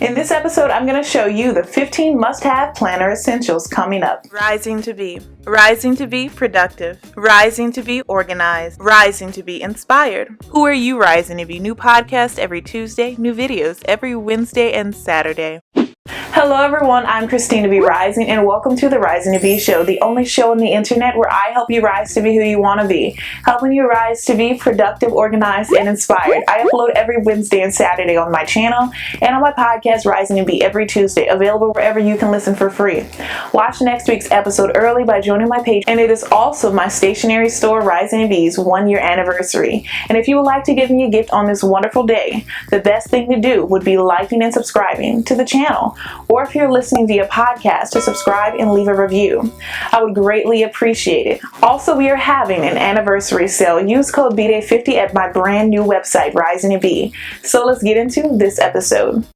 In this episode, I'm going to show you the 15 must-have planner essentials coming up. Rising to be. Rising to be productive. Rising to be organized. Rising to be inspired. Who are you rising to be? New podcast every Tuesday, new videos every Wednesday and Saturday. Hello everyone, I'm Christina B Rising and welcome to the Rising to Be show, the only show on the internet where I help you rise to be who you want to be, helping you rise to be productive, organized, and inspired. I upload every Wednesday and Saturday on my channel and on my podcast Rising to Be every Tuesday, available wherever you can listen for free. Watch next week's episode early by joining my page, and it is also my stationery store Rising to Be's 1-year anniversary. And if you would like to give me a gift on this wonderful day, the best thing to do would be liking and subscribing to the channel. Or if you're listening via podcast, to subscribe and leave a review. I would greatly appreciate it. Also, we are having an anniversary sale. Use code BDAY50 at my brand new website, Rising to Be. So let's get into this episode.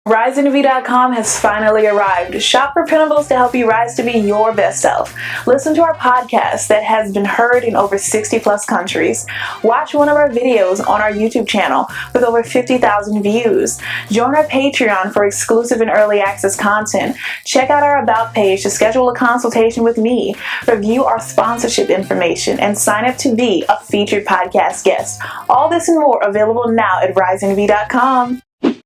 risingtobe.com has finally arrived. Shop for printables to help you rise to be your best self. Listen to our podcast that has been heard in over 60 plus countries. Watch one of our videos on our YouTube channel with over 50,000 views. Join our Patreon for exclusive and early access content. Check out our About page to schedule a consultation with me, review our sponsorship information, and sign up to be a featured podcast guest. All this and more available now at risingtobe.com.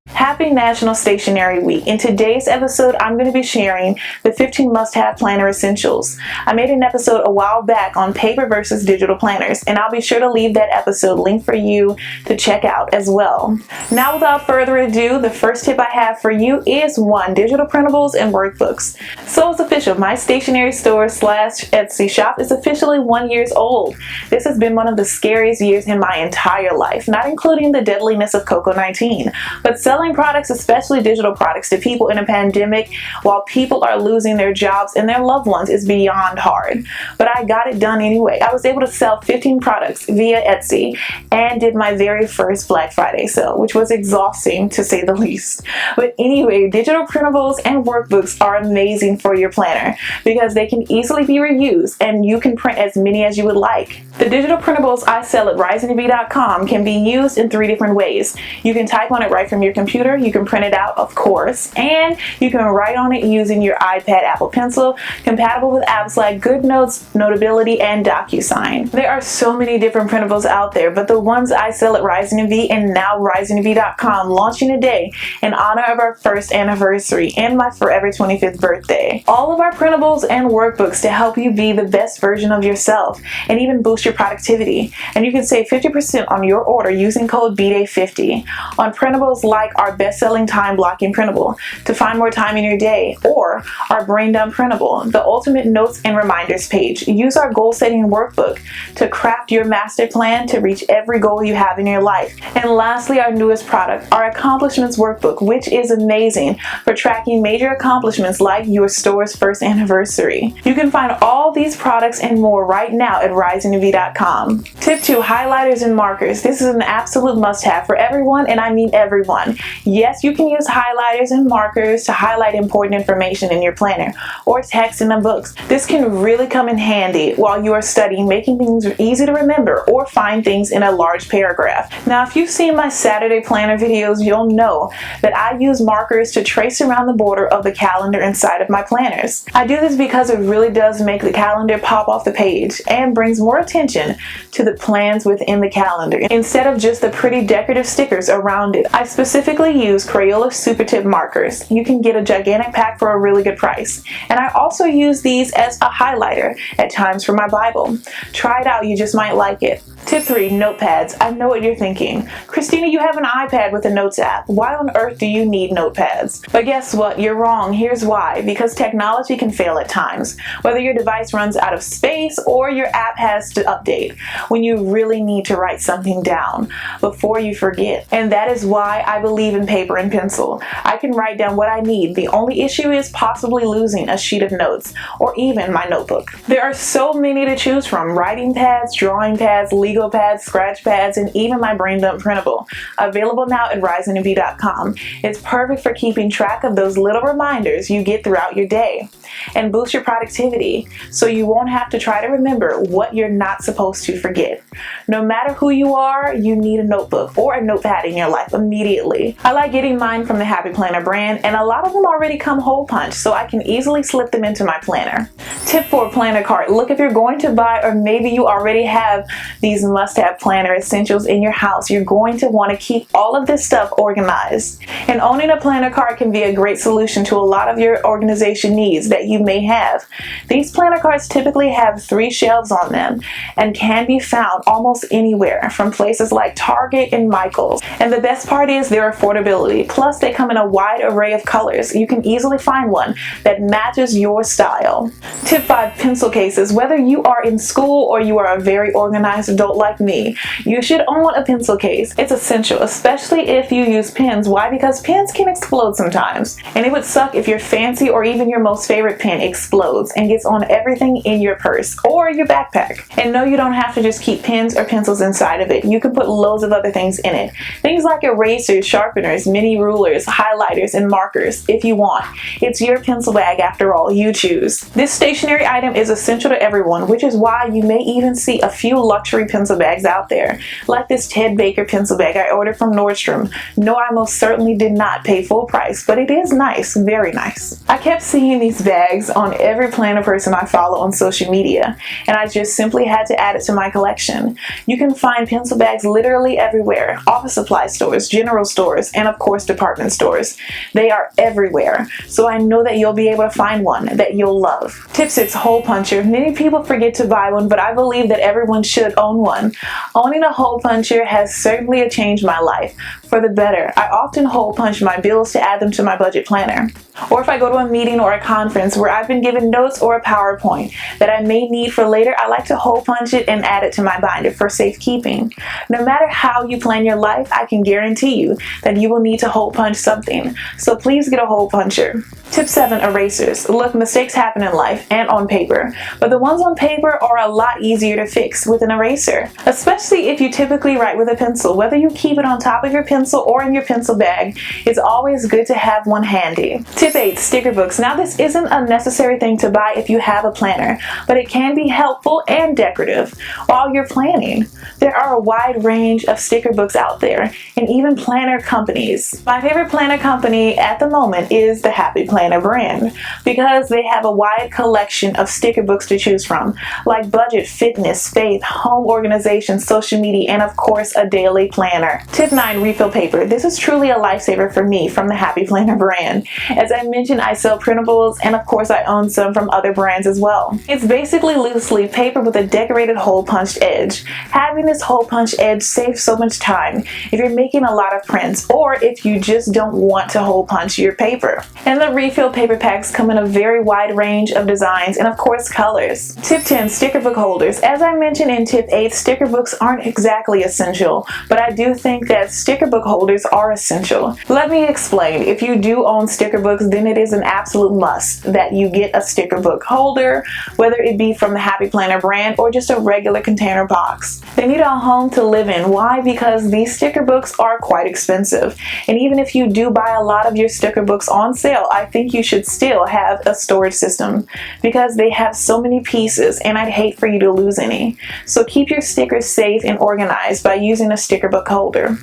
Happy National Stationery Week. In today's episode, I'm going to be sharing the 15 must-have planner essentials. I made an episode a while back on paper versus digital planners, and I'll be sure to leave that episode linked for you to check out as well. Now, without further ado, the first tip I have for you is 1. Digital printables and workbooks. So it's official. My stationery store / Etsy shop is officially 1 year old. This has been one of the scariest years in my entire life, not including the deadliness of COVID-19, but selling products, especially digital products, to people in a pandemic while people are losing their jobs and their loved ones is beyond hard. But I got it done anyway. I was able to sell 15 products via Etsy and did my very first Black Friday sale, which was exhausting to say the least. But anyway, digital printables and workbooks are amazing for your planner because they can easily be reused and you can print as many as you would like. The digital printables I sell at risingtobe.com can be used in 3 different ways. You can type on it right from your computer, you can print it out, of course, and you can write on it using your iPad, Apple Pencil, compatible with apps like GoodNotes, Notability, and DocuSign. There are so many different printables out there, but the ones I sell at Rising to Be and now risingtobe.com launching today in honor of our first anniversary and my forever 25th birthday. All of our printables and workbooks to help you be the best version of yourself and even boost your productivity. And you can save 50% on your order using code BDAY50 on printables like our best-selling time blocking printable to find more time in your day, or our brain dump printable, the ultimate notes and reminders page. Use our goal setting workbook to craft your master plan to reach every goal you have in your life. And lastly, our newest product, our accomplishments workbook, which is amazing for tracking major accomplishments like your store's first anniversary. You can find all these products and more right now at risingtobe.com. Tip 2, highlighters and markers. This is an absolute must-have for everyone, and I mean everyone. Yes, you can use highlighters and markers to highlight important information in your planner or text in the books. This can really come in handy while you are studying, making things easy to remember or find things in a large paragraph. Now, if you've seen my Saturday planner videos, you'll know that I use markers to trace around the border of the calendar inside of my planners. I do this because it really does make the calendar pop off the page and brings more attention to the plans within the calendar instead of just the pretty decorative stickers around it. I specifically use Crayola Super Tip markers. You can get a gigantic pack for a really good price. And I also use these as a highlighter at times for my Bible. Try it out, you just might like it. Tip 3, notepads. I know what you're thinking. Christina, you have an iPad with a notes app. Why on earth do you need notepads? But guess what? You're wrong. Here's why. Because technology can fail at times. Whether your device runs out of space or your app has to update when you really need to write something down before you forget. And that is why I believe in paper and pencil. I can write down what I need. The only issue is possibly losing a sheet of notes or even my notebook. There are so many to choose from. Writing pads, drawing pads, legal pads, scratch pads, and even my brain dump printable. Available now at risingtobe.com. It's perfect for keeping track of those little reminders you get throughout your day and boost your productivity so you won't have to try to remember what you're not supposed to forget. No matter who you are, you need a notebook or a notepad in your life immediately. I like getting mine from the Happy Planner brand, and a lot of them already come hole punch, so I can easily slip them into my planner. Tip 4, planner cart. Look, if you're going to buy, or maybe you already have these must-have planner essentials in your house, you're going to want to keep all of this stuff organized. And owning a planner cart can be a great solution to a lot of your organization needs that you may have. These planner carts typically have 3 shelves on them and can be found almost anywhere, from places like Target and Michael's. And the best part is their affordability. Plus, they come in a wide array of colors. You can easily find one that matches your style. Tip 5, pencil cases. Whether you are in school or you are a very organized adult like me, you should own a pencil case. It's essential, especially if you use pens. Why? Because pens can explode sometimes. And it would suck if your fancy or even your most favorite pen explodes and gets on everything in your purse or your backpack. And no, you don't have to just keep pens or pencils inside of it. You can put loads of other things in it. Things like erasers, sharpeners, mini rulers, highlighters, and markers if you want. It's your pencil bag after all, you choose. This stationery item is essential to everyone, which is why you may even see a few luxury pencil bags out there, like this Ted Baker pencil bag I ordered from Nordstrom. No, I most certainly did not pay full price, but it is nice, very nice. I kept seeing these bags on every planner person I follow on social media, and I just simply had to add it to my collection. You can find pencil bags literally everywhere: office supply stores, general stores, and of course department stores. They are everywhere, so I know that you'll be able to find one that you'll love. Tip 6, hole puncher. Many people forget to buy one, but I believe that everyone should own one. Owning a hole puncher has certainly changed my life for the better. I often hole punch my bills to add them to my budget planner. Or if I go to a meeting or a conference where I've been given notes or a PowerPoint that I may need for later, I like to hole punch it and add it to my binder for safekeeping. No matter how you plan your life, I can guarantee you that you will need to hole punch something. So please get a hole puncher. Tip 7, erasers. Look, mistakes happen in life and on paper, but the ones on paper are a lot easier to fix with an eraser, especially if you typically write with a pencil. Whether you keep it on top of your pencil or in your pencil bag, it's always good to have one handy. Tip 8, sticker books. Now, this isn't a necessary thing to buy if you have a planner, but it can be helpful and decorative while you're planning. There are a wide range of sticker books out there, and even planner companies. My favorite planner company at the moment is the Happy Planner brand, because they have a wide collection of sticker books to choose from, like budget, fitness, faith, home organization, social media, and of course a daily planner. Tip 9, refill paper. This is truly a lifesaver for me from the Happy Planner brand. As I mentioned, I sell printables, and of course I own some from other brands as well. It's basically loose leaf paper with a decorated hole punched edge. Having this hole punch edge saves so much time if you're making a lot of prints, or if you just don't want to hole punch your paper. And the refill paper packs come in a very wide range of designs and of course colors. Tip 10, sticker book holders. As I mentioned in tip 8, sticker books aren't exactly essential, but I do think that sticker book holders are essential. Let me explain. If you do own sticker books, then it is an absolute must that you get a sticker book holder, whether it be from the Happy Planner brand or just a regular container box. They need a home to live in. Why? Because these sticker books are quite expensive, and even if you do buy a lot of your sticker books on sale, I think you should still have a storage system because they have so many pieces, and I'd hate for you to lose any. So keep your stickers safe and organized by using a sticker book holder.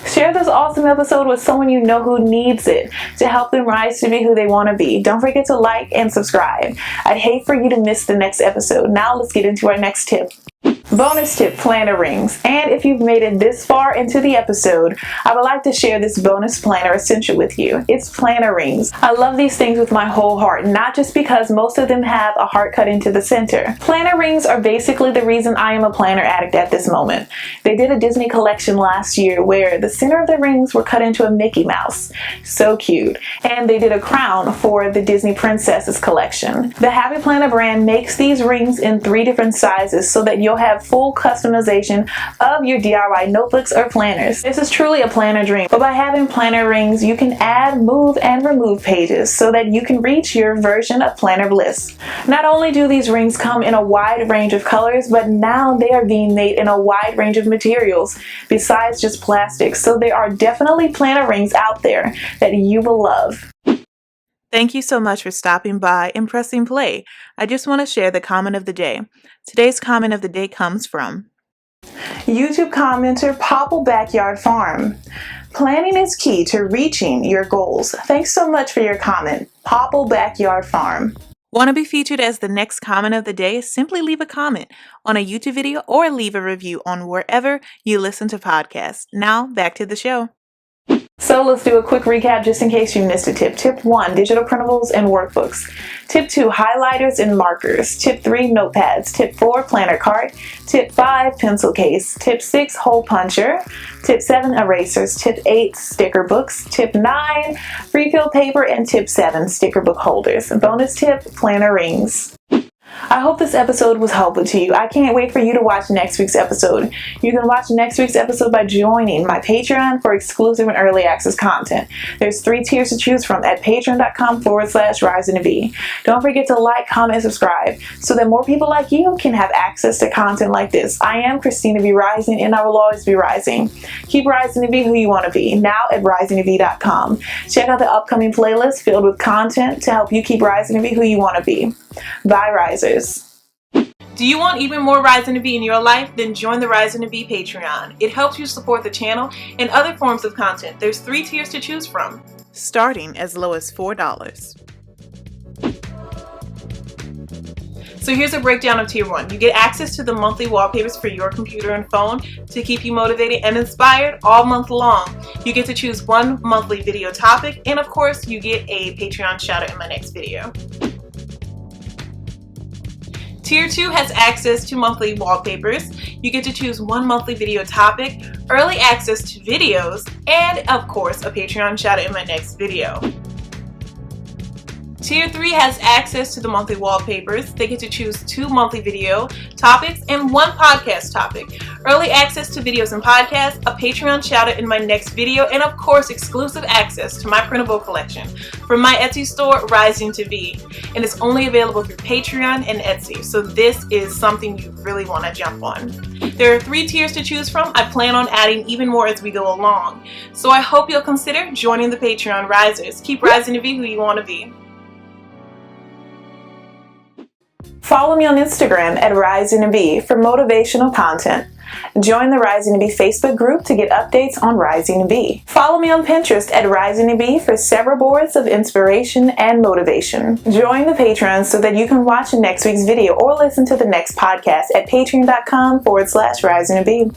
Share this awesome episode with someone you know who needs it to help them rise to be who they want to be. Don't forget to like and subscribe. I'd hate for you to miss the next episode. Now let's get into our next tip. Bonus tip, planner rings. And if you've made it this far into the episode, I would like to share this bonus planner essential with you. It's planner rings. I love these things with my whole heart, not just because most of them have a heart cut into the center. Planner rings are basically the reason I am a planner addict at this moment. They did a Disney collection last year where the center of the rings were cut into a Mickey Mouse. So cute. And they did a crown for the Disney Princesses collection. The Happy Planner brand makes these rings in 3 different sizes so that you'll have full customization of your DIY notebooks or planners. This is truly a planner dream, but by having planner rings, you can add, move, and remove pages so that you can reach your version of planner bliss. Not only do these rings come in a wide range of colors, but now they are being made in a wide range of materials besides just plastic. So there are definitely planner rings out there that you will love. Thank you so much for stopping by and pressing play. I just want to share the comment of the day. Today's comment of the day comes from YouTube commenter Popple Backyard Farm. Planning is key to reaching your goals. Thanks so much for your comment. Popple Backyard Farm. Want to be featured as the next comment of the day? Simply leave a comment on a YouTube video or leave a review on wherever you listen to podcasts. Now, back to the show. So let's do a quick recap just in case you missed a tip. Tip 1, digital printables and workbooks. Tip 2, highlighters and markers. Tip 3, notepads. Tip 4, planner cart. Tip 5, pencil case. Tip 6, hole puncher. Tip 7, erasers. Tip 8, sticker books. Tip 9, refill paper. And tip 7, sticker book holders. Bonus tip, planner rings. I hope this episode was helpful to you. I can't wait for you to watch next week's episode. You can watch next week's episode by joining my Patreon for exclusive and early access content. There's 3 tiers to choose from at patreon.com/risingtobe. Don't forget to like, comment, and subscribe so that more people like you can have access to content like this. I am Christina B Rising, and I will always be rising. Keep rising to be who you want to be, now at risingtobe.com. Check out the upcoming playlist filled with content to help you keep rising to be who you want to be. Bye, risers. Do you want even more Rising to Be in your life? Then join the Rising to Be Patreon. It helps you support the channel and other forms of content. There's 3 tiers to choose from, starting as low as $4. So here's a breakdown of Tier 1. You get access to the monthly wallpapers for your computer and phone to keep you motivated and inspired all month long. You get to choose 1 monthly video topic, and of course, you get a Patreon shout out in my next video. Tier 2 has access to monthly wallpapers. You get to choose 1 monthly video topic, early access to videos, and of course a Patreon shout out in my next video. Tier 3 has access to the monthly wallpapers. They get to choose 2 monthly video topics and 1 podcast topic. Early access to videos and podcasts, a Patreon shout out in my next video, and of course exclusive access to my printable collection from my Etsy store, Rising to Be. And it's only available through Patreon and Etsy, so this is something you really want to jump on. There are 3 tiers to choose from. I plan on adding even more as we go along. So I hope you'll consider joining the Patreon risers. Keep rising to be who you want to be. Follow me on Instagram at Rising to Be for motivational content. Join the Rising to Be Facebook group to get updates on Rising to Be. Follow me on Pinterest at Rising to Be for several boards of inspiration and motivation. Join the Patreon so that you can watch next week's video or listen to the next podcast at patreon.com/Rising to Be.